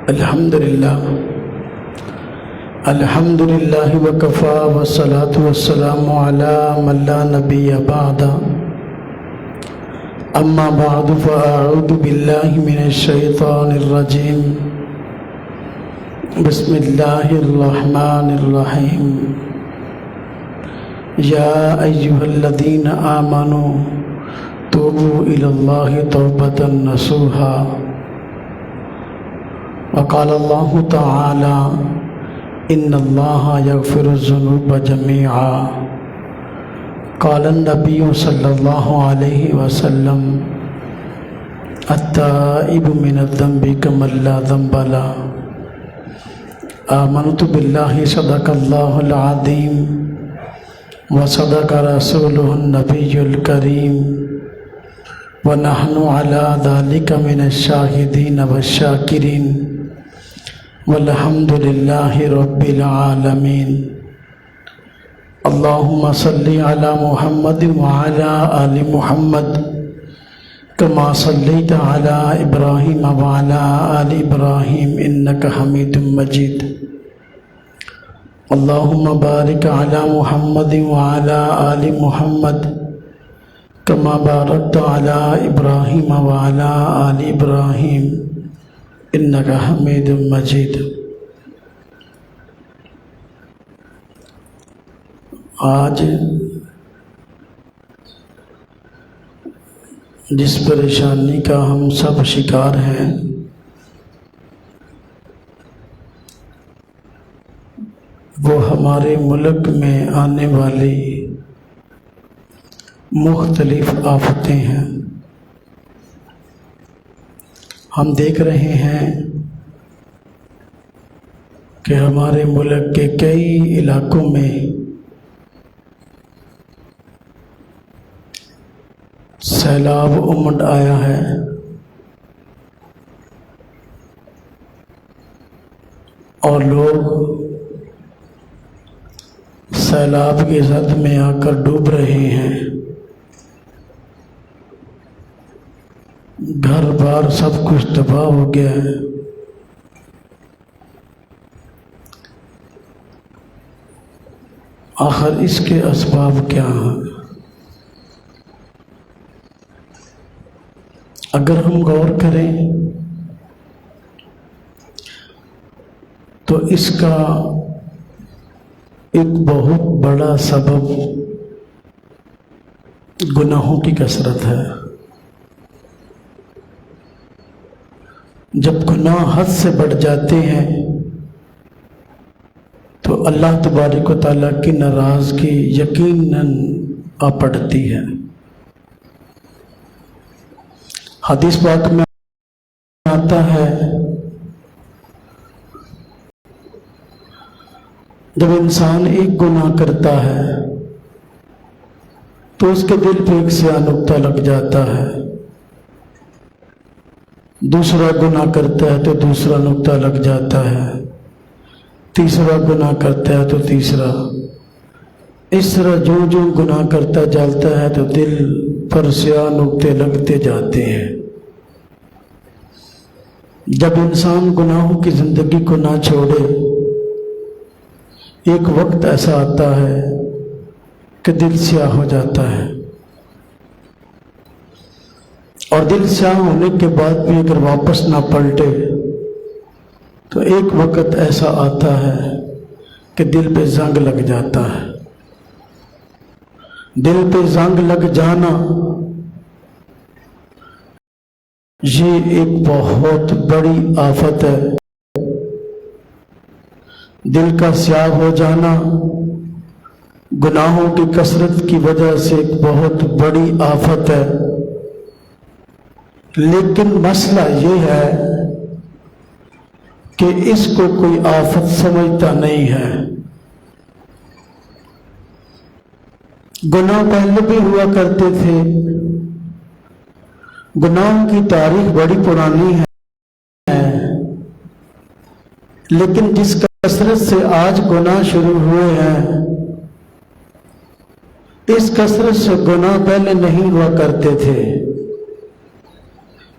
الحمدللہ وکفا والصلاة والسلام علی من لا نبی بعد اما بعد فاعوذ باللہ من الشیطان الرجیم بسم اللہ الرحمن الرحیم یا ایہا الذین آمنوا توبوا الی اللہ توبۃ نصوحا وقال اللہ تعالی ان اللہ یغفر الذنوب جميعا قال النبی صلی اللہ علیہ وسلم التائب من الذنب کمن لا ذنب له آمنت باللہ صدق اللہ العظیم وصدق رسولہ النبی الکریم ونحن علی ذلک من الشاہدین والشاکرین والحمد للہ رب العالمین اللہم صلی علی محمد وعلی آل محمد کما صلیت علی ابراہیم وعلی آل ابراہیم انک حمید مجید اللہم بارک علی محمد وعلی آل محمد کما بارکت علی ابراہیم وعلی آل ابراہیم انک حمید مجید۔ آج جس پریشانی کا ہم سب شکار ہیں وہ ہمارے ملک میں آنے والی مختلف آفتیں ہیں۔ ہم دیکھ رہے ہیں کہ ہمارے ملک کے کئی علاقوں میں سیلاب امڈ آیا ہے اور لوگ سیلاب کی زد میں آ کر ڈوب رہے ہیں، گھر بار سب کچھ تباہ ہو گیا ہے۔ آخر اس کے اسباب کیا ہیں؟ اگر ہم غور کریں تو اس کا ایک بہت بڑا سبب گناہوں کی کثرت ہے۔ جب گناہ حد سے بڑھ جاتے ہیں تو اللہ تبارک و تعالیٰ کی ناراضگی یقیناً آ پڑتی ہے۔ حدیث پاک میں آتا ہے جب انسان ایک گناہ کرتا ہے تو اس کے دل پہ ایک سیاہ نقطہ لگ جاتا ہے، دوسرا گناہ کرتا ہے تو دوسرا نقطہ لگ جاتا ہے، تیسرا گناہ کرتا ہے تو تیسرا، اس طرح جو جو گناہ کرتا جاتا ہے تو دل پر سیاہ نقطے لگتے جاتے ہیں۔ جب انسان گناہوں کی زندگی کو نہ چھوڑے، ایک وقت ایسا آتا ہے کہ دل سیاہ ہو جاتا ہے، اور دل سیاہ ہونے کے بعد بھی اگر واپس نہ پلٹے تو ایک وقت ایسا آتا ہے کہ دل پہ زنگ لگ جاتا ہے۔ دل پہ زنگ لگ جانا یہ ایک بہت بڑی آفت ہے۔ دل کا سیاہ ہو جانا گناہوں کی کثرت کی وجہ سے ایک بہت بڑی آفت ہے، لیکن مسئلہ یہ ہے کہ اس کو کوئی آفت سمجھتا نہیں ہے۔ گناہ پہلے بھی ہوا کرتے تھے، گناہوں کی تاریخ بڑی پرانی ہے، لیکن جس کثرت سے آج گناہ شروع ہوئے ہیں اس کثرت سے گناہ پہلے نہیں ہوا کرتے تھے۔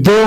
2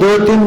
2-3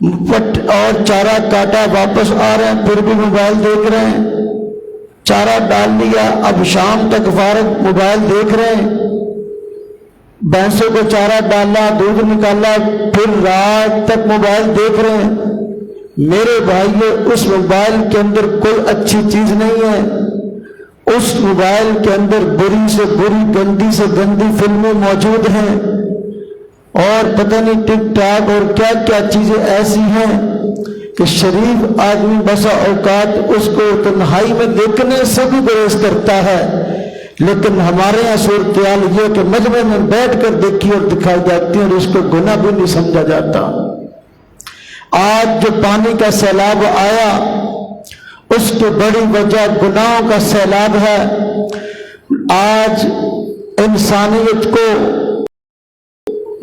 اور چارہ کاٹا واپس آ رہے ہیں پھر بھی موبائل دیکھ رہے ہیں، چارہ ڈال لیا اب شام تک فارغ موبائل دیکھ رہے ہیں، بھینسوں کو چارہ ڈالا دودھ نکالا پھر رات تک موبائل دیکھ رہے ہیں۔ میرے بھائیو اس موبائل کے اندر کوئی اچھی چیز نہیں ہے، اس موبائل کے اندر بری سے بری گندی سے گندی فلمیں موجود ہیں، اور پتہ نہیں ٹک ٹاک اور کیا کیا چیزیں ایسی ہیں کہ شریف آدمی بسا اوقات اس کو تنہائی میں دیکھنے سے بھی گریز کرتا ہے، لیکن ہمارے یہاں صورتحال یہ کہ مجمع میں بیٹھ کر دیکھی اور دکھائی جاتی ہے اور اس کو گناہ بھی نہیں سمجھا جاتا۔ آج جو پانی کا سیلاب آیا اس کی بڑی وجہ گناہوں کا سیلاب ہے۔ آج انسانیت کو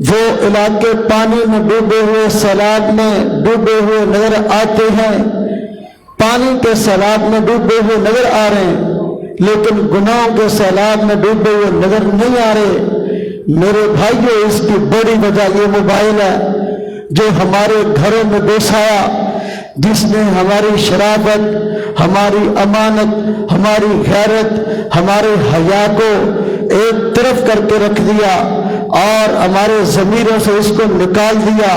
وہ علاقے پانی میں ڈوبے ہوئے سیلاب میں ڈوبے ہوئے نظر آتے ہیں، پانی کے سیلاب میں ڈوبے ہوئے نظر آ رہے ہیں، لیکن گناہوں کے سیلاب میں ڈوبے ہوئے نظر نہیں آ رہے۔ میرے بھائیو اس کی بڑی وجہ یہ موبائل ہے جو ہمارے گھروں میں بیٹھ آیا، جس نے ہماری شرافت، ہماری امانت، ہماری غیرت، ہمارے حیا کو ایک طرف کر کے رکھ دیا اور ہمارے ضمیروں سے اس کو نکال دیا۔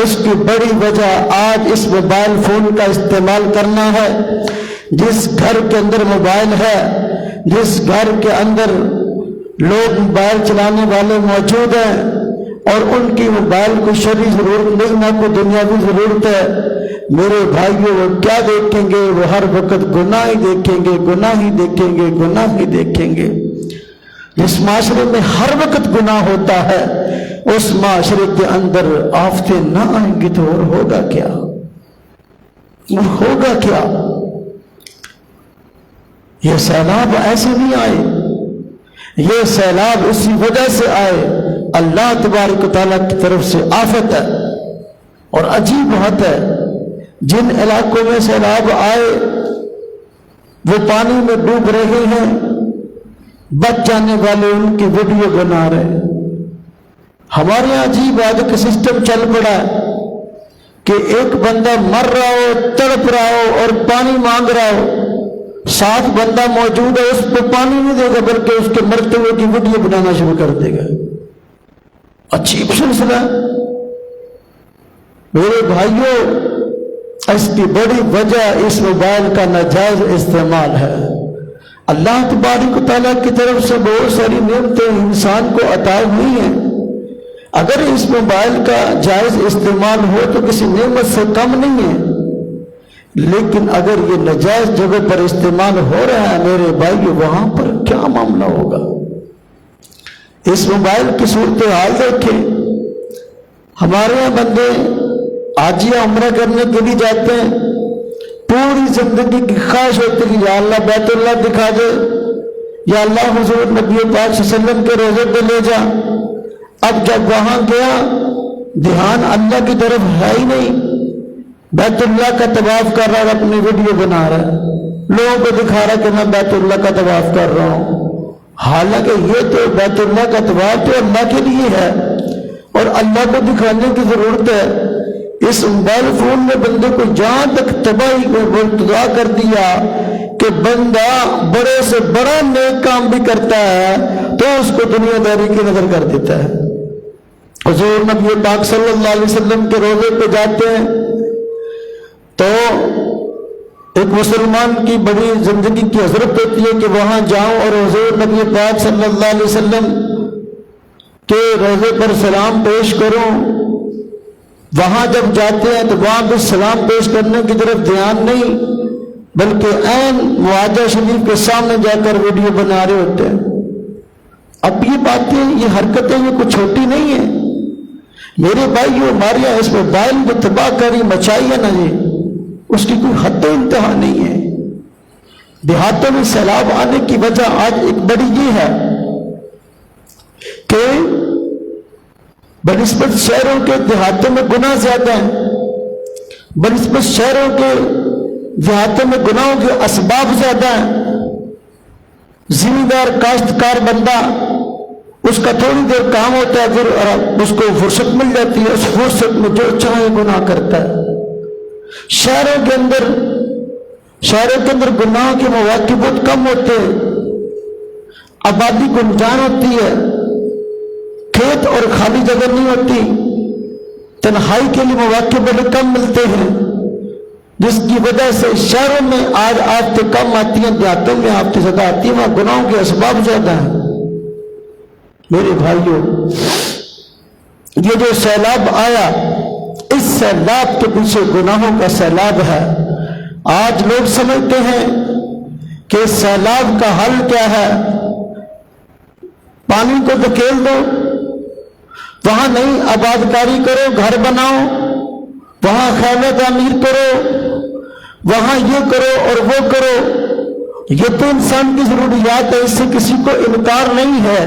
اس کی بڑی وجہ آج اس موبائل فون کا استعمال کرنا ہے۔ جس گھر کے اندر موبائل ہے، جس گھر کے اندر لوگ موبائل چلانے والے موجود ہیں اور ان کی موبائل کو شرعی ضرورت نہیں نہ کوئی دنیاوی ضرورت ہے، میرے بھائیو وہ کیا دیکھیں گے؟ وہ ہر وقت گناہ ہی دیکھیں گے، گناہ ہی دیکھیں گے، گناہ ہی دیکھیں گے۔ جس معاشرے میں ہر وقت گناہ ہوتا ہے اس معاشرے کے اندر آفتیں نہ آئیں گی تو اور ہوگا کیا؟ اور ہوگا کیا؟ یہ سیلاب ایسے نہیں آئے، یہ سیلاب اسی وجہ سے آئے، اللہ تبارک و تعالیٰ کی طرف سے آفت ہے۔ اور عجیب بات ہے، جن علاقوں میں سیلاب آئے وہ پانی میں ڈوب رہے ہیں، بچ جانے والے ان کی ویڈیو بنا رہے ہیں۔ ہمارے یہاں عجیب بات کا سسٹم چل پڑا ہے کہ ایک بندہ مر رہا ہو، تڑپ رہا ہو اور پانی مانگ رہا ہو، ساتھ بندہ موجود ہے، اس کو پانی نہیں دے گا بلکہ اس کے مرتے ہوئے کی ویڈیو بنانا شروع کر دے گا۔ عجیب سلسلہ۔ میرے بھائیوں اس کی بڑی وجہ اس موبائل کا ناجائز استعمال ہے۔ اللہ تبارک و تعالیٰ کی طرف سے بہت ساری نعمتیں انسان کو عطا ہوئی ہیں، اگر اس موبائل کا جائز استعمال ہو تو کسی نعمت سے کم نہیں ہے، لیکن اگر یہ ناجائز جگہ پر استعمال ہو رہا ہے میرے بھائی، وہاں پر کیا معاملہ ہوگا؟ اس موبائل کی صورتحال دیکھیں۔ ہمارے یہاں بندے حاجیہ عمرہ کرنے کے لیے جاتے ہیں، پوری زندگی کی خواہش ہوتی ہے یا اللہ بیت اللہ دکھا دے، یا اللہ حضور نبی پاک صلی اللہ علیہ وسلم کے روزے پہ لے جا۔ اب جب وہاں گیا دھیان اللہ کی طرف ہے ہی نہیں، بیت اللہ کا طواف کر رہا ہے، اپنی ویڈیو بنا رہا ہے، لوگوں کو دکھا رہا ہے کہ میں بیت اللہ کا طواف کر رہا ہوں، حالانکہ یہ تو بیت اللہ کا طواف تو اللہ کے لیے ہے اور اللہ کو دکھانے کی ضرورت ہے۔ اس موبائل فون نے بندے کو جہاں تک تباہی میں مبتلا کر دیا کہ بندہ بڑے سے بڑا نیک کام بھی کرتا ہے تو اس کو دنیا داری کی نظر کر دیتا ہے۔ حضور نبی پاک صلی اللہ علیہ وسلم کے روزے پہ جاتے ہیں تو ایک مسلمان کی بڑی زندگی کی حسرت ہوتی ہے کہ وہاں جاؤں اور حضور نبی پاک صلی اللہ علیہ وسلم کے روزے پر سلام پیش کروں۔ وہاں جب جاتے ہیں تو وہاں بھی سلام پیش کرنے کی طرف دھیان نہیں، بلکہ عین معاہدہ شریف کے سامنے جا کر ویڈیو بنا رہے ہوتے ہیں۔ اب یہ باتیں، یہ حرکتیں یہ کچھ چھوٹی نہیں ہیں میرے بھائیو۔ ہمارے یہاں اس موبائل میں تباہ کاری مچائی ہے نا جی، اس کی کوئی حد و انتہا نہیں ہے۔ دیہاتوں میں سیلاب آنے کی وجہ آج ایک بڑی یہ ہے کہ بنسبت شہروں کے دیہاتوں میں گناہ زیادہ ہیں، بنسبت شہروں کے دیہاتوں میں گناہوں کے اسباب زیادہ ہیں۔ زمیندار کاشتکار بندہ اس کا تھوڑی دیر کام ہوتا ہے، پھر اس کو فرصت مل جاتی ہے، اس فرصت میں جو چاہے گناہ کرتا ہے۔ شہروں کے اندر گناہ کے مواقع بہت کم ہوتے ہیں، آبادی گنجان ہوتی ہے، کھیت اور خالی جگہ نہیں ہوتی، تنہائی کے لیے مواقع بڑے کم ملتے ہیں، جس کی وجہ سے شہروں میں آج آفتیں کم آتی ہیں، دیہاتوں میں آفتیں زیادہ آتی ہیں، وہاں گناہوں کے اسباب زیادہ ہیں۔ میرے بھائیوں، یہ جو سیلاب آیا، اس سیلاب کے پیچھے گناہوں کا سیلاب ہے۔ آج لوگ سمجھتے ہیں کہ سیلاب کا حل کیا ہے، پانی کو دھکیل دو، وہاں نئی آباد کاری کرو، گھر بناؤ، وہاں خیمے تعمیر کرو، وہاں یہ کرو اور وہ کرو۔ یہ تو انسان کی ضروریات ہے، اس سے کسی کو انکار نہیں ہے،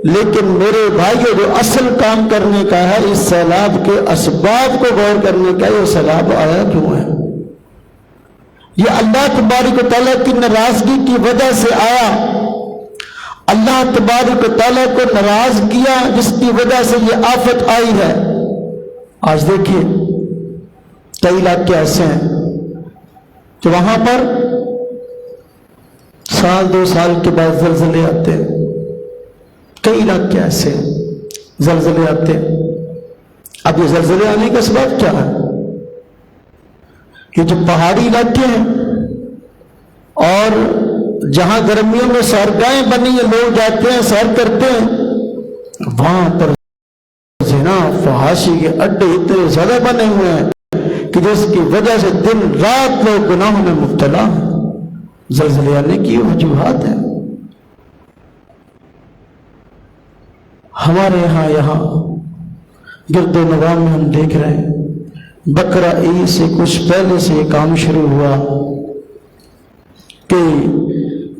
لیکن میرے بھائیو جو اصل کام کرنے کا ہے، اس سیلاب کے اسباب کو غور کرنے کا، یہ سیلاب آیا کیوں ہے؟ یہ اللہ تبارک و تعالیٰ کی ناراضگی کی وجہ سے آیا۔ اللہ تبارک و تعالیٰ کو ناراض کیا، جس کی وجہ سے یہ آفت آئی ہے۔ آج دیکھیے کئی علاقے ایسے ہیں کہ وہاں پر سال دو سال کے بعد زلزلے آتے ہیں، کئی علاقے ایسے زلزلے آتے ہیں۔ اب یہ زلزلے آنے کا سبب کیا ہے؟ یہ جو پہاڑی علاقے ہیں اور جہاں گرمیوں میں سیرگاہیں بنی ہیں، لوگ جاتے ہیں، سیر کرتے ہیں، وہاں پر زنا فحاشی کے اڈے اتنے زیادہ بنے ہوئے ہیں کہ جس کی وجہ سے دن رات لوگ گناہوں میں مبتلا ہیں۔ زلزلے آنے کی وجوہات ہیں۔ ہمارے یہاں گرد و نواح میں ہم دیکھ رہے ہیں، بقرہ عید سے کچھ پہلے سے یہ کام شروع ہوا کہ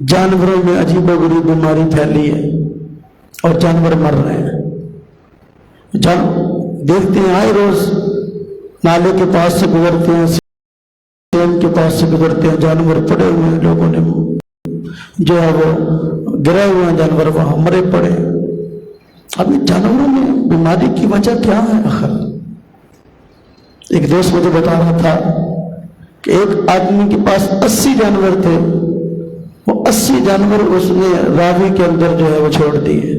جانوروں میں عجیب و غریب بیماری پھیلی ہے اور جانور مر رہے ہیں۔ دیکھتے ہیں آئے روز نالے کے پاس سے گزرتے ہیں، سیم کے پاس سے گزرتے ہیں، جانور پڑے ہوئے ہیں، لوگوں نے جو ہے وہ گرے ہوئے ہیں، جانور وہاں مرے پڑے۔ اب ان جانوروں میں بیماری کی وجہ کیا ہے آخر؟ ایک دوست مجھے بتا رہا تھا کہ ایک آدمی کے پاس 80 جانور تھے، وہ 80 جانور اس نے راوی کے اندر جو ہے وہ چھوڑ دیے،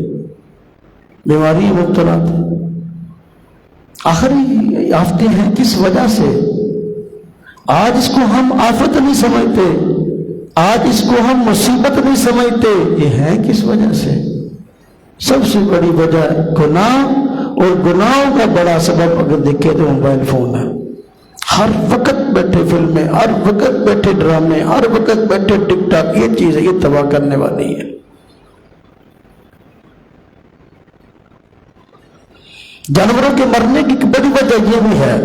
بیماری مبتلا تھے۔ آخر یہ آفتیں ہیں کس وجہ سے؟ آج اس کو ہم آفت نہیں سمجھتے، آج اس کو ہم مصیبت نہیں سمجھتے، یہ ہے کس وجہ سے؟ سب سے بڑی وجہ گناہ، اور گناہوں کا بڑا سبب اگر دیکھیں تو موبائل فون ہے۔ ہر وقت بیٹھے فلمیں، ہر وقت بیٹھے ڈرامے، ہر وقت بیٹھے ٹک ٹاک، یہ چیز ہے، یہ تباہ کرنے والی ہے۔ جانوروں کے مرنے کی بڑی وجہ یہ بھی ہے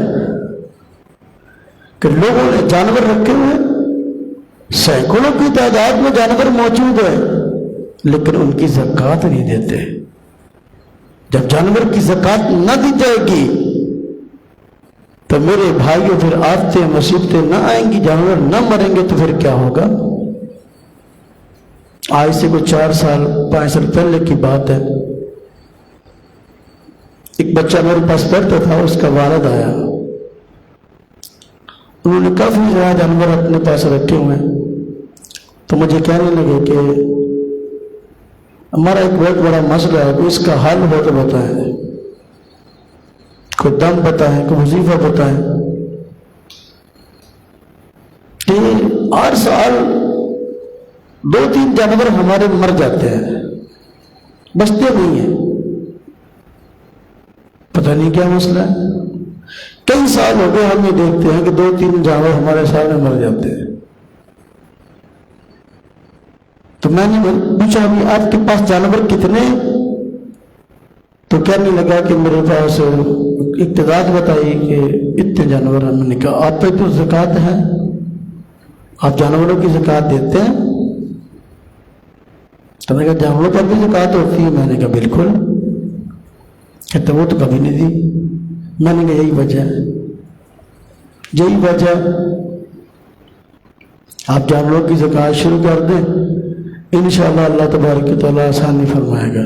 کہ لوگوں نے جانور رکھے ہوئے، سینکڑوں کی تعداد میں جانور موجود ہیں، لیکن ان کی زکوٰۃ نہیں دیتے۔ جب جانور کی زکوٰۃ نہ دی جائے گی تو میرے بھائیوں پھر آفتیں مصیبتیں نہ آئیں گی، جانور نہ مریں گے تو پھر کیا ہوگا؟ آج سے کوئی 4 سال 5 سال پہلے کی بات ہے، ایک بچہ میرے پاس پڑھتا تھا، اس کا والد آیا، انہوں نے کافی زیادہ جانور اپنے پاس رکھے ہوئے ہیں، تو مجھے کہنے لگے کہ ہمارا ایک بہت بڑا مسئلہ ہے، کہ اس کا حل ہو تو بتائیں، کوئی دم بتائیں، کوئی وظیفہ بتائیں۔ کہ ہر سال 2-3 جانور ہمارے مر جاتے ہیں، بچتے نہیں ہیں، پتہ نہیں کیا مسئلہ ہے۔ کئی سال ہو گئے ہم یہ دیکھتے ہیں کہ 2-3 جانور ہمارے سامنے مر جاتے ہیں۔ تو میں نے پوچھا ابھی آپ کے پاس جانور کتنے؟ تو کہنے لگا کہ میرے پاس ایک تعداد بتائی کہ اتنے جانور ہیں۔ میں نے کہا آپ پہ تو زکوٰۃ ہے، آپ جانوروں کی زکوٰۃ دیتے ہیں؟ تو میں نے کہا جانوروں پر بھی زکوٰۃ ہوتی ہے؟ میں نے کہا بالکل۔ کہتے وہ تو کبھی نہیں دی۔ میں نے کہا یہی وجہ ہے، یہی وجہ، آپ جانوروں کی زکوٰۃ شروع کر دیں، انشاءاللہ اللہ تبارک و تعالیٰ آسانی فرمائے گا۔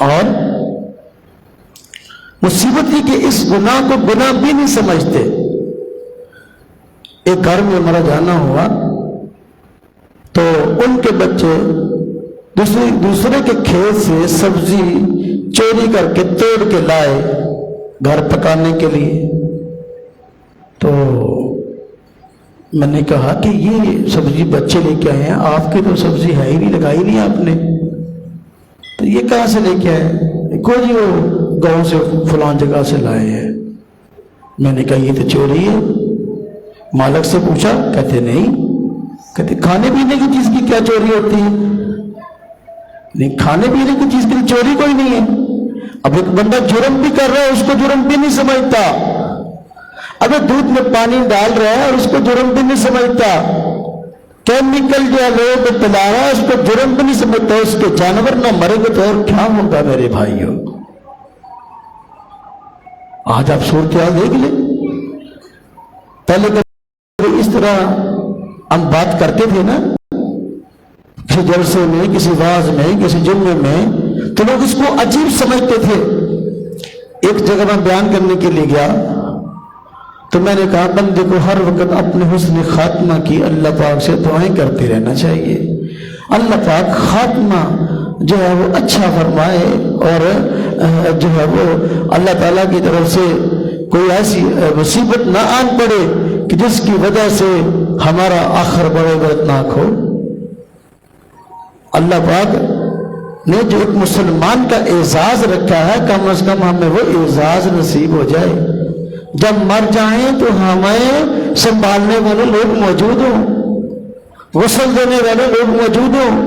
اور مصیبت یہ کہ اس گناہ کو گناہ بھی نہیں سمجھتے. ایک گھر میں ہمارا جانا ہوا تو ان کے بچے دوسرے کے کھیت سے سبزی چوری کر کے توڑ کے لائے گھر پکانے کے لیے. تو میں نے کہا کہ یہ سبزی بچے لے کے آئے ہیں، آپ کی تو سبزی ہے ہی نہیں، لگائی نہیں آپ نے، تو یہ کہاں سے لے کے آئے؟ کوئی جی وہ گاؤں سے فلان جگہ سے لائے ہیں. میں نے کہا یہ تو چوری ہے. مالک سے پوچھا، کہتے نہیں. کہتے کھانے پینے کی چیز کی کیا چوری ہوتی ہے؟ نہیں، کھانے پینے کی چیز کی چوری کوئی نہیں ہے. اب ایک بندہ جرم بھی کر رہا ہے، اس کو جرم بھی نہیں سمجھتا. اب دودھ میں پانی ڈال رہا ہے اور اس کو جرم بھی نہیں سمجھتا. کیمیکل جو ہے لوگوں کو پلا رہا ہے، اس کو جرم بھی نہیں سمجھتا. اس کے جانور نہ مرے گے تو اور کیا ہوگا میرے بھائیوں؟ آج آپ صورتحال دیکھ لیں. پہلے اس طرح ہم بات کرتے تھے نا، کسی جلسے میں، کسی واعظ میں، کسی جمعے میں، تو لوگ اس کو عجیب سمجھتے تھے. ایک جگہ میں بیان کرنے کے لیے گیا تو میں نے کہا بندے کو ہر وقت اپنے حسن خاتمہ کی اللہ پاک سے دعائیں کرتے رہنا چاہیے. اللہ پاک خاتمہ جو ہے وہ اچھا فرمائے، اور جو ہے وہ اللہ تعالیٰ کی طرف سے کوئی ایسی مصیبت نہ آن پڑے کہ جس کی وجہ سے ہمارا آخر بڑے دردناک ہو. اللہ پاک نے جو ایک مسلمان کا اعزاز رکھا ہے، کم از کم ہمیں وہ اعزاز نصیب ہو جائے. جب مر جائیں تو ہمیں سنبھالنے والے لوگ موجود ہوں، غسل دینے والے لوگ موجود ہوں،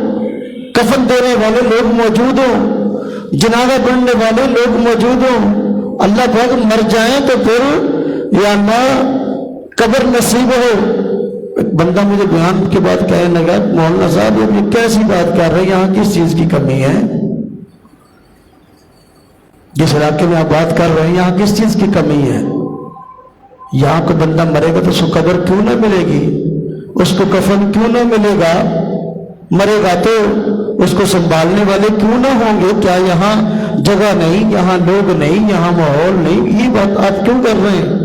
کفن دینے والے لوگ موجود ہوں، جنازہ پڑھنے والے لوگ موجود ہوں. اللہ پاک مر جائیں تو پھر یا نہ قبر نصیب ہو. ایک بندہ مجھے بیان کے بعد کہنے لگا، مولانا صاحب یہ کیسی بات کر رہے ہیں، یہاں کس چیز کی کمی ہے؟ جس علاقے میں آپ بات کر رہے ہیں یہاں کس چیز کی کمی ہے؟ یہاں کو بندہ مرے گا تو اس کو قبر کیوں نہ ملے گی؟ اس کو کفن کیوں نہ ملے گا؟ مرے گا تو اس کو سنبھالنے والے کیوں نہ ہوں گے؟ کیا یہاں جگہ نہیں، یہاں لوگ نہیں، یہاں ماحول نہیں؟ یہ بات آپ کیوں کر رہے ہیں؟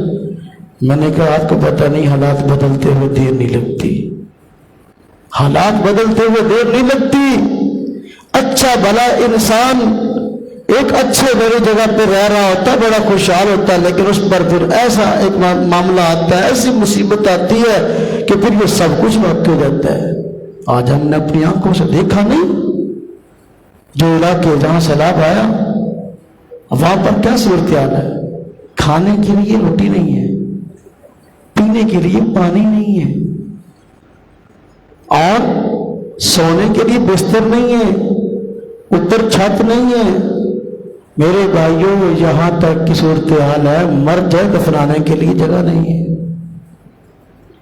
میں نے کہا آپ کو پتہ نہیں، حالات بدلتے ہوئے دیر نہیں لگتی. حالات بدلتے ہوئے دیر نہیں لگتی. اچھا بھلا انسان ایک اچھے بڑی جگہ پہ رہ رہا ہوتا ہے، بڑا خوشحال ہوتا ہے، لیکن اس پر پھر ایسا ایک معاملہ آتا ہے، ایسی مصیبت آتی ہے کہ پھر یہ سب کچھ وقت ہو جاتا ہے. آج ہم نے اپنی آنکھوں سے دیکھا نہیں، جو علاقے جہاں سیلاب آیا وہاں پر کیا صورتحال ہے. کھانے کے لیے روٹی نہیں ہے، پینے کے لیے پانی نہیں ہے، اور سونے کے لیے بستر نہیں ہے، اوپر چھت نہیں ہے. میرے بھائیوں یہاں تک کی صورتحال ہے، مر جائے دفنانے کے لیے جگہ نہیں ہے.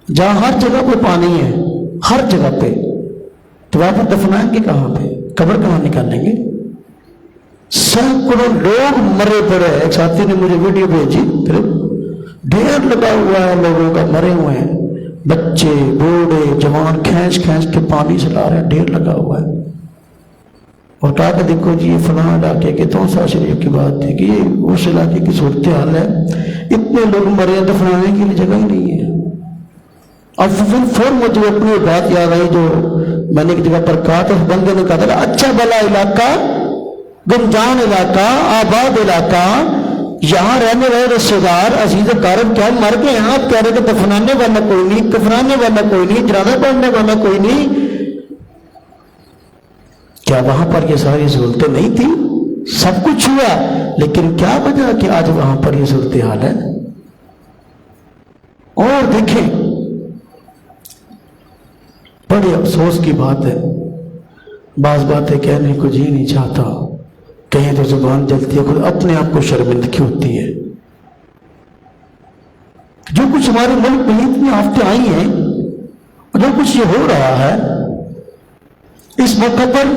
جہاں ہر جگہ پہ پانی ہے، ہر جگہ پہ، تو وہاں پر دفنائیں گے کہاں پہ؟ قبر کہاں نکالیں گے؟ سینکڑوں لوگ مرے پڑے. ایک ساتھی نے مجھے ویڈیو بھیجی، پھر ڈھیر لگا ہوا ہے لوگوں کا، مرے ہوئے ہیں، بچے بوڑھے جوان کھینچ کھینچ کے پانی سے لا رہے ہیں، ڈھیر لگا ہوا ہے. اور کہا کہ دیکھو جی یہ فلاں علاقے کے توسا شریف کی بات تھی کہ یہ اس علاقے کی صورتحال ہے، اتنے لوگ مرے ہیں، دفنانے کے لیے جگہ ہی نہیں ہے. اور پھر مجھے اپنی بات یاد آئی جو میں نے ایک جگہ پر کہا تھا. اس بندے نے کہا تھا اچھا بھلا علاقہ، گنجان علاقہ، آباد علاقہ، یہاں رہنے والے رشتے دار عزیز اقارب کیا مر گئے ہیں؟ آپ کہہ رہے کہ دفنانے والا کوئی نہیں، کفنانے والا کوئی نہیں، جنازہ پڑھنے والا کوئی نہیں. کیا وہاں پر یہ ساری سہولتیں نہیں تھی؟ سب کچھ ہوا، لیکن کیا وجہ کہ آج وہاں پر یہ صورتحال ہے؟ اور دیکھیں، بڑے افسوس کی بات ہے، بعض باتیں کہنے کو جی نہیں چاہتا، کہیں تو زبان جلتی ہے، خود اپنے آپ کو شرمندگی ہوتی ہے. جو کچھ ہمارے ملک میں اتنی آفتیں آئی ہیں، جو کچھ یہ ہو رہا ہے، اس موقع پر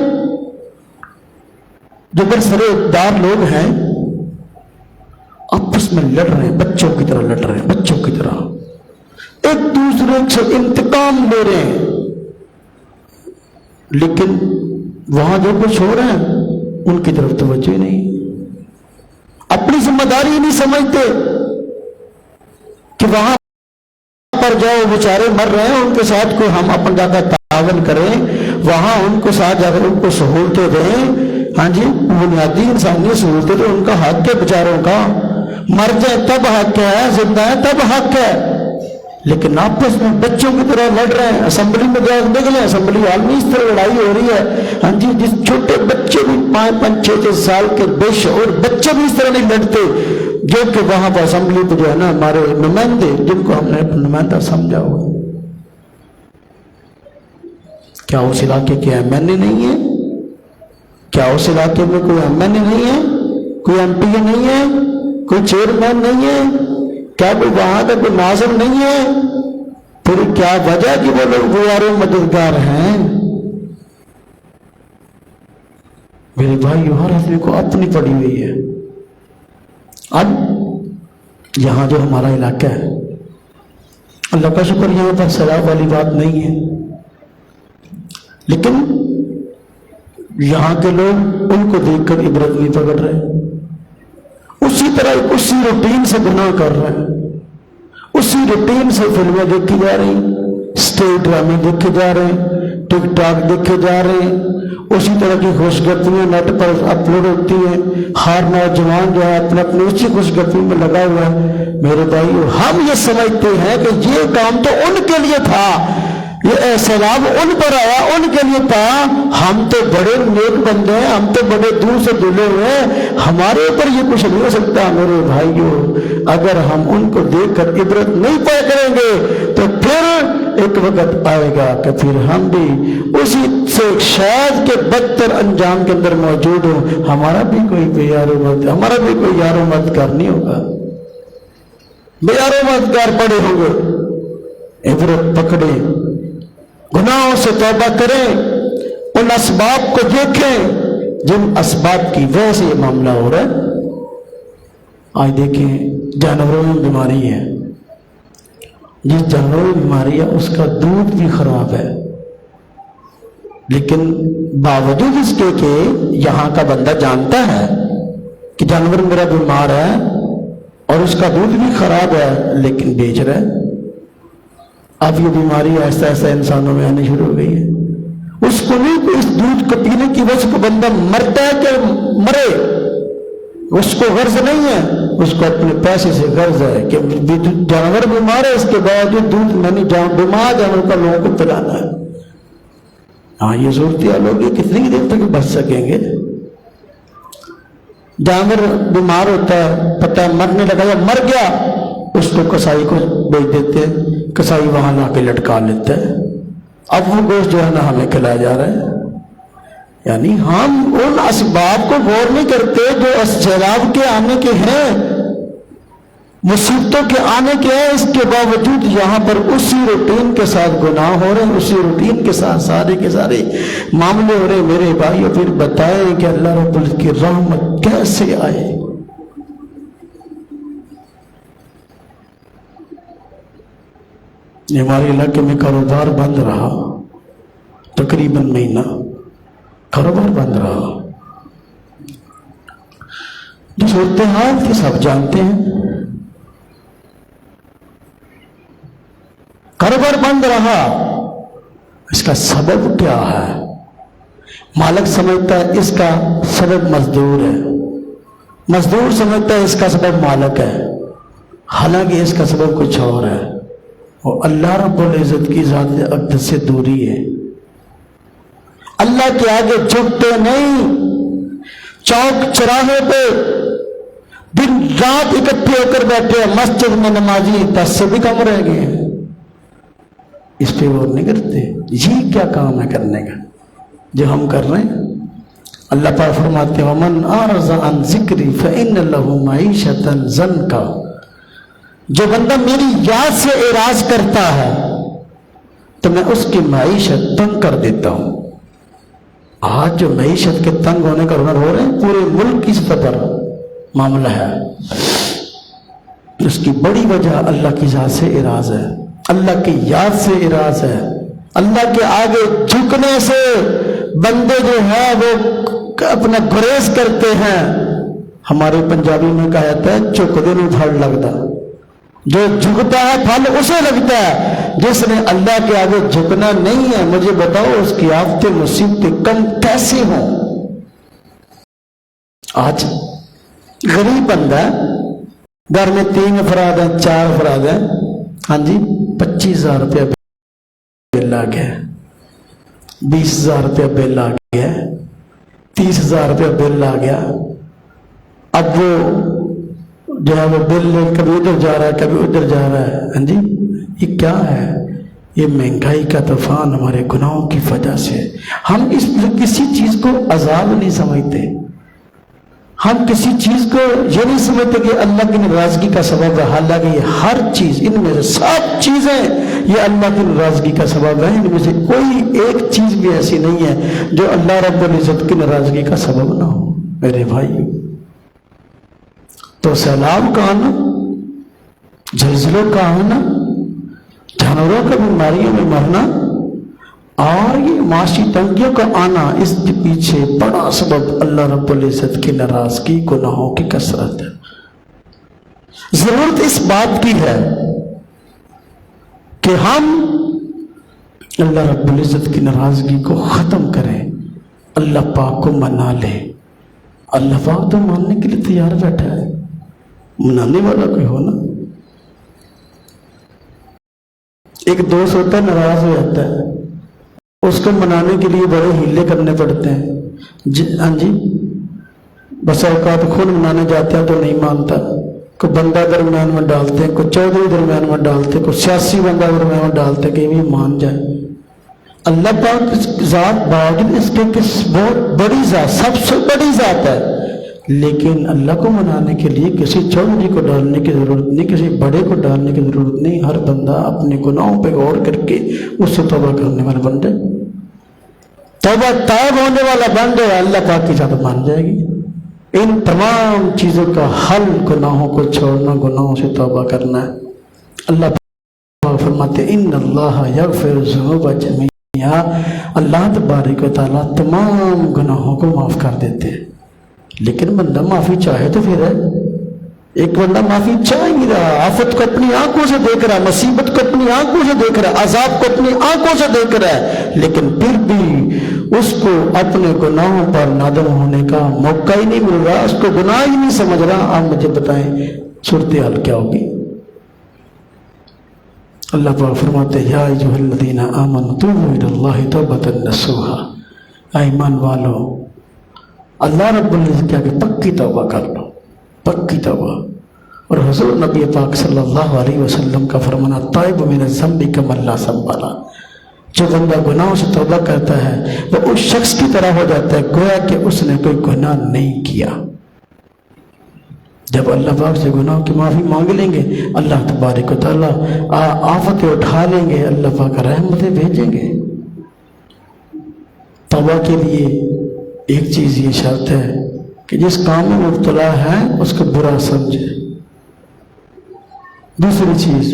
جو برسر اقتدار لوگ ہیں آپس میں لڑ رہے ہیں، بچوں کی طرح لڑ رہے ہیں، بچوں کی طرح ایک دوسرے سے انتقام لے رہے ہیں. لیکن وہاں جو کچھ ہو رہا ہے ان کی طرف توجہ ہی نہیں، اپنی ذمہ داری ہی نہیں سمجھتے کہ وہاں پر جاؤ بیچارے مر رہے ہیں، ان کے ساتھ کوئی ہم اپنا جا کر تعاون کریں، وہاں ان کو ساتھ جا کر ان کو سہولتیں دیں۔ ہاں جی، بنیادی انسانی سہولتیں تو ان کا حق ہے بیچاروں کا، مر جائے تب حق ہے، زندہ ہے تب حق ہے، لیکن آپس میں بچوں کی طرح لڑ رہے ہیں۔ اسمبلی میں جا کے دیکھ لیں، اسمبلی ہال میں اس طرح لڑائی ہو رہی ہے۔ ہاں جی، جس چھوٹے بچے بھی 5-5 6-6 سال کے بے شعور بچے بھی اس طرح نہیں لڑتے، جو کہ وہاں پر اسمبلی پہ جو ہے نا ہمارے نمائندے، جن کو ہم نے نمائندہ سمجھا ہوا، کیا اس علاقے کے ایم این اے نہیں ہے؟ کیا اس علاقے میں کوئی ایم این اے نہیں ہے؟ کوئی ایم پی اے نہیں ہے؟ کوئی چیئرمین نہیں ہے؟ کیا کوئی وہاں کا کوئی ناظم نہیں ہے؟ پھر کیا وجہ کہ وہ لوگ غیار مددگار ہیں؟ میرے بھائی، ہر آدمی کو اپنی پڑی ہوئی ہے۔ اب یہاں جو ہمارا علاقہ ہے، اللہ کا شکر یہاں پر سیلاب والی بات نہیں ہے، لیکن یہاں کے لوگ ان کو دیکھ کر عبرت نہیں پکڑ رہے، اسی طرح اسی روٹین سے گناہ کر رہے ہیں، اسی روٹین سے فلمیں دیکھی جا رہی، اسٹیج ڈرامے دیکھے جا رہے ہیں، ٹک ٹاک دیکھے جا رہے ہیں، اسی طرح کی خوش گپیاں نیٹ پر اپلوڈ ہوتی ہیں، ہر نوجوان جو ہے اپنے اپنے اسی خوش گپی میں لگا ہوا ہے۔ میرے بھائیو، ہم یہ سمجھتے ہیں کہ یہ کام تو ان کے لیے تھا، یہ سیلاب ان پر آیا، ان کے لیے تھا، ہم تو بڑے نیک بندے ہیں، ہم تو بڑے دور سے دلے ہوئے ہیں، ہمارے اوپر یہ کچھ نہیں ہو سکتا۔ میرے بھائیو، اگر ہم ان کو دیکھ کر عبرت نہیں پایا کریں گے تو پھر ایک وقت آئے گا کہ پھر ہم بھی اسی سے شاید کے بدتر انجام کے اندر موجود ہوں، ہمارا بھی کوئی یار و مددگار نہیں ہوگا، بے یار و مددگار پڑے ہوں گے۔ عبرت پکڑے، گناہوں سے توبہ کریں، ان اسباب کو دیکھیں جن اسباب کی وجہ سے یہ معاملہ ہو رہا ہے۔ آج دیکھیں، جانوروں میں بیماری ہے، جس جانوروں میں بیماری ہے اس کا دودھ بھی خراب ہے، لیکن باوجود اس کے کہ یہاں کا بندہ جانتا ہے کہ جانور میرا بیمار ہے اور اس کا دودھ بھی خراب ہے، لیکن بیچ رہا ہے۔ اب یہ بیماری ایسا ایسا انسانوں میں آنے شروع ہو گئی ہے، اس کو نہیں کہ اس دودھ کو پینے کی وجہ سے بندہ مرتا ہے کہ مرے، اس کو غرض نہیں ہے، اس کو اپنے پیسے سے غرض ہے کہ جانور بیمار ہے، اس کے باوجود دودھ میں نے بیمار جانور کا لوگوں کو پلانا ہے۔ ہاں، یہ صورتحال ہوگی، کتنی دیر تک بچ سکیں گے؟ جانور بیمار ہوتا ہے، پتہ مرنے لگا یا مر گیا، اس کو کسائی کو بیچ دیتے ہیں، کسائی وہاں لا کے لٹکا لیتے ہیں، اب وہ گوشت جو ہے نا ہمیں کھلایا جا رہا ہے۔ یعنی ہم ان اسباب کو غور نہیں کرتے جو سیلاب کے آنے کے ہیں، مصیبتوں کے آنے کے ہیں، اس کے باوجود یہاں پر اسی روٹین کے ساتھ گناہ ہو رہے ہیں، اسی روٹین کے ساتھ سارے کے سارے معاملے ہو رہے ہیں۔ میرے بھائیو، پھر بتائیں کہ اللہ رب العزت کی رحمت کیسے آئے؟ ہمارے علاقے میں کاروبار بند رہا، تقریباً مہینہ کاروبار بند رہا، جو صورتحال تھی سب جانتے ہیں، کاروبار بند رہا۔ اس کا سبب کیا ہے؟ مالک سمجھتا ہے اس کا سبب مزدور ہے، مزدور سمجھتا ہے اس کا سبب مالک ہے، حالانکہ اس کا سبب کچھ اور ہے، وہ اللہ رب العزت کی ذات اقدس سے دوری ہے۔ اللہ کے آگے جھکتے نہیں، چوک چراہے پہ دن رات اکٹھے ہو کر بیٹھے ہیں، مسجد میں نمازی 10 سے بھی کم رہ گئے ہیں، اس پہ غور نہیں کرتے۔ یہ کیا کام ہے کرنے کا جو ہم کر رہے ہیں؟ اللہ پاک فرماتے ہیں وَمَنْ أَعْرَضَ عَنْ ذِكْرِي فَإِنَّ لَهُ مَعِيشَةً ضَنْكًا، جو بندہ میری یاد سے اعراض کرتا ہے تو میں اس کی معیشت تنگ کر دیتا ہوں۔ آج جو معیشت کے تنگ ہونے کا ہنر ہو رہے ہیں، پورے ملک کی سطح پر معاملہ ہے، اس کی بڑی وجہ اللہ کی ذات سے اعراض ہے، اللہ کی یاد سے اعراض ہے۔ اللہ کے آگے جھکنے سے بندے جو ہے وہ اپنا گریز کرتے ہیں. ہمارے پنجابی میں کہا جاتا ہے جھکدے نوں پھل لگتا. جو جھکتا ہے پھل اسے لگتا ہے. جس نے اللہ کے آگے جھکنا نہیں ہے، مجھے بتاؤ اس کی آفتیں مصیبتیں کم کیسے ہوں. آج غریب بندہ ہے، گھر میں 3 افراد ہیں 4 افراد ہیں، ہاں جی 25,000 روپیہ بل آ گیا، 20,000 روپیہ بل آ گیا، 30,000 روپیہ بل آ گیا. اب وہ جو ہے وہ بل کبھی ادھر جا رہا ہے کبھی ادھر جا رہا ہے. ہاں جی یہ کیا ہے؟ یہ مہنگائی کا طوفان ہمارے گناہوں کی وجہ سے. ہم کسی چیز کو عذاب نہیں سمجھتے، ہم کسی چیز کو یہ نہیں سمجھتے کہ اللہ کی ناراضگی کا سبب ہے. حالانکہ یہ ہر چیز، ان میں سے سب چیزیں یہ اللہ کی ناراضگی کا سبب ہے. ان میں سے کوئی ایک چیز بھی ایسی نہیں ہے جو اللہ رب العزت کی ناراضگی کا سبب نہ ہو. میرے بھائی تو سیلاب کا آنا، زلزلوں کا آنا، جانوروں کا بیماریوں میں مرنا اور یہ معاشی تنگیوں کا آنا، اس کے پیچھے بڑا سبب اللہ رب العزت کی ناراضگی، گناہوں کی کثرت ہے. ضرورت اس بات کی ہے کہ ہم اللہ رب العزت کی ناراضگی کو ختم کریں، اللہ پاک کو منا لیں. اللہ پاک تو ماننے کے لیے تیار بیٹھا ہے، منانے والا کوئی ہو نا. ایک دوست ہوتا ہے ناراض ہو جاتا ہے، اس کو منانے کے لیے بڑے ہیلے کرنے پڑتے ہیں. ہاں جی بس اوقات خود منانے جاتے ہیں تو نہیں مانتا. کوئی بندہ درمیان میں ڈالتے ہیں، کوئی چودھری درمیان میں ڈالتے ہیں، کوئی سیاسی بندہ درمیان میں ڈالتے ہیں کہ یہ بھی مان جائے. اللہ پاک ذات باوجود اس کے بہت بڑی ذات، سب سے بڑی ذات ہے، لیکن اللہ کو منانے کے لیے کسی چودھری کو ڈالنے کی ضرورت نہیں، کسی بڑے کو ڈالنے کی ضرورت نہیں. ہر بندہ اپنے گناہوں پہ غور کر کے اس سے توبہ کرنے والا بن جائے، توبہ طائب ہونے والا بن جائے، اللہ پاک کی ذات مان جائے گی. ان تمام چیزوں کا حل گناہوں کو چھوڑنا، گناہوں سے توبہ کرنا ہے. اللہ پاک فرماتے ان اللہ یغفر الذنوب جميعا، اللہ تبارک و تعالیٰ تمام گناہوں کو معاف کر دیتے ہیں. لیکن بندہ معافی چاہے تو پھر ہے. ایک بندہ معافی چاہ ہی رہا، آفت کو اپنی آنکھوں سے دیکھ رہا ہے، مصیبت کو اپنی آنکھوں سے دیکھ رہا ہے، عذاب کو اپنی آنکھوں سے دیکھ رہا ہے، لیکن پھر بھی اس کو اپنے گناہوں پر نادم ہونے کا موقع ہی نہیں مل رہا، اس کو گناہ ہی نہیں سمجھ رہا. آپ مجھے بتائیں صورتحال کیا ہوگی؟ اللہ پاک فرماتے ہیں یا ایھا الذین آمنوا توبوا الی اللہ توبۃ نصوحا، ایمان والو اللہ رب العزت کے آگے پکی توبہ کر لو، پکی توبہ. اور حضور نبی پاک صلی اللہ علیہ وسلم کا فرمانا تائب من الذنب کمن لا ذنب لہ، جو بندہ گناہوں سے توبہ کرتا ہے وہ اس شخص کی طرح ہو جاتا ہے گویا کہ اس نے کوئی گناہ نہیں کیا. جب اللہ پاک سے گناہوں کی معافی مانگ لیں گے، اللہ تبارک و تعالیٰ آفتیں اٹھا لیں گے، اللہ پاک رحمتیں بھیجیں گے. توبہ کے لیے ایک چیز یہ شرط ہے کہ جس کام میں مبتلا ہے اس کو برا سمجھے. دوسری چیز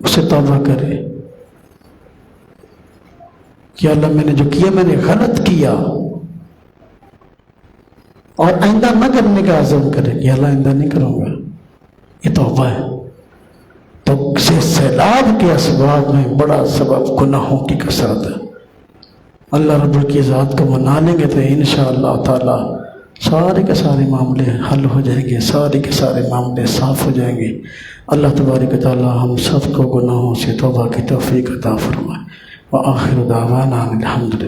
اسے توبہ کرے کہ اللہ میں نے جو کیا میں نے غلط کیا، اور آئندہ نہ کرنے کا عزم کرے کہ اللہ آئندہ نہیں کروں گا. یہ توبہ ہے. تو سیلاب کے اسباب میں بڑا سبب گناہوں کی کثرت ہے. اللہ رب کی ذات کو منا لیں گے تو انشاءاللہ تعالی سارے کے سارے معاملے حل ہو جائیں گے، سارے کے سارے معاملے صاف ہو جائیں گے. اللہ تبارک و تعالی ہم سب کو گناہوں سے توبہ کی توفیق عطا فرمائے. وآخر دعوانا الحمدللہ.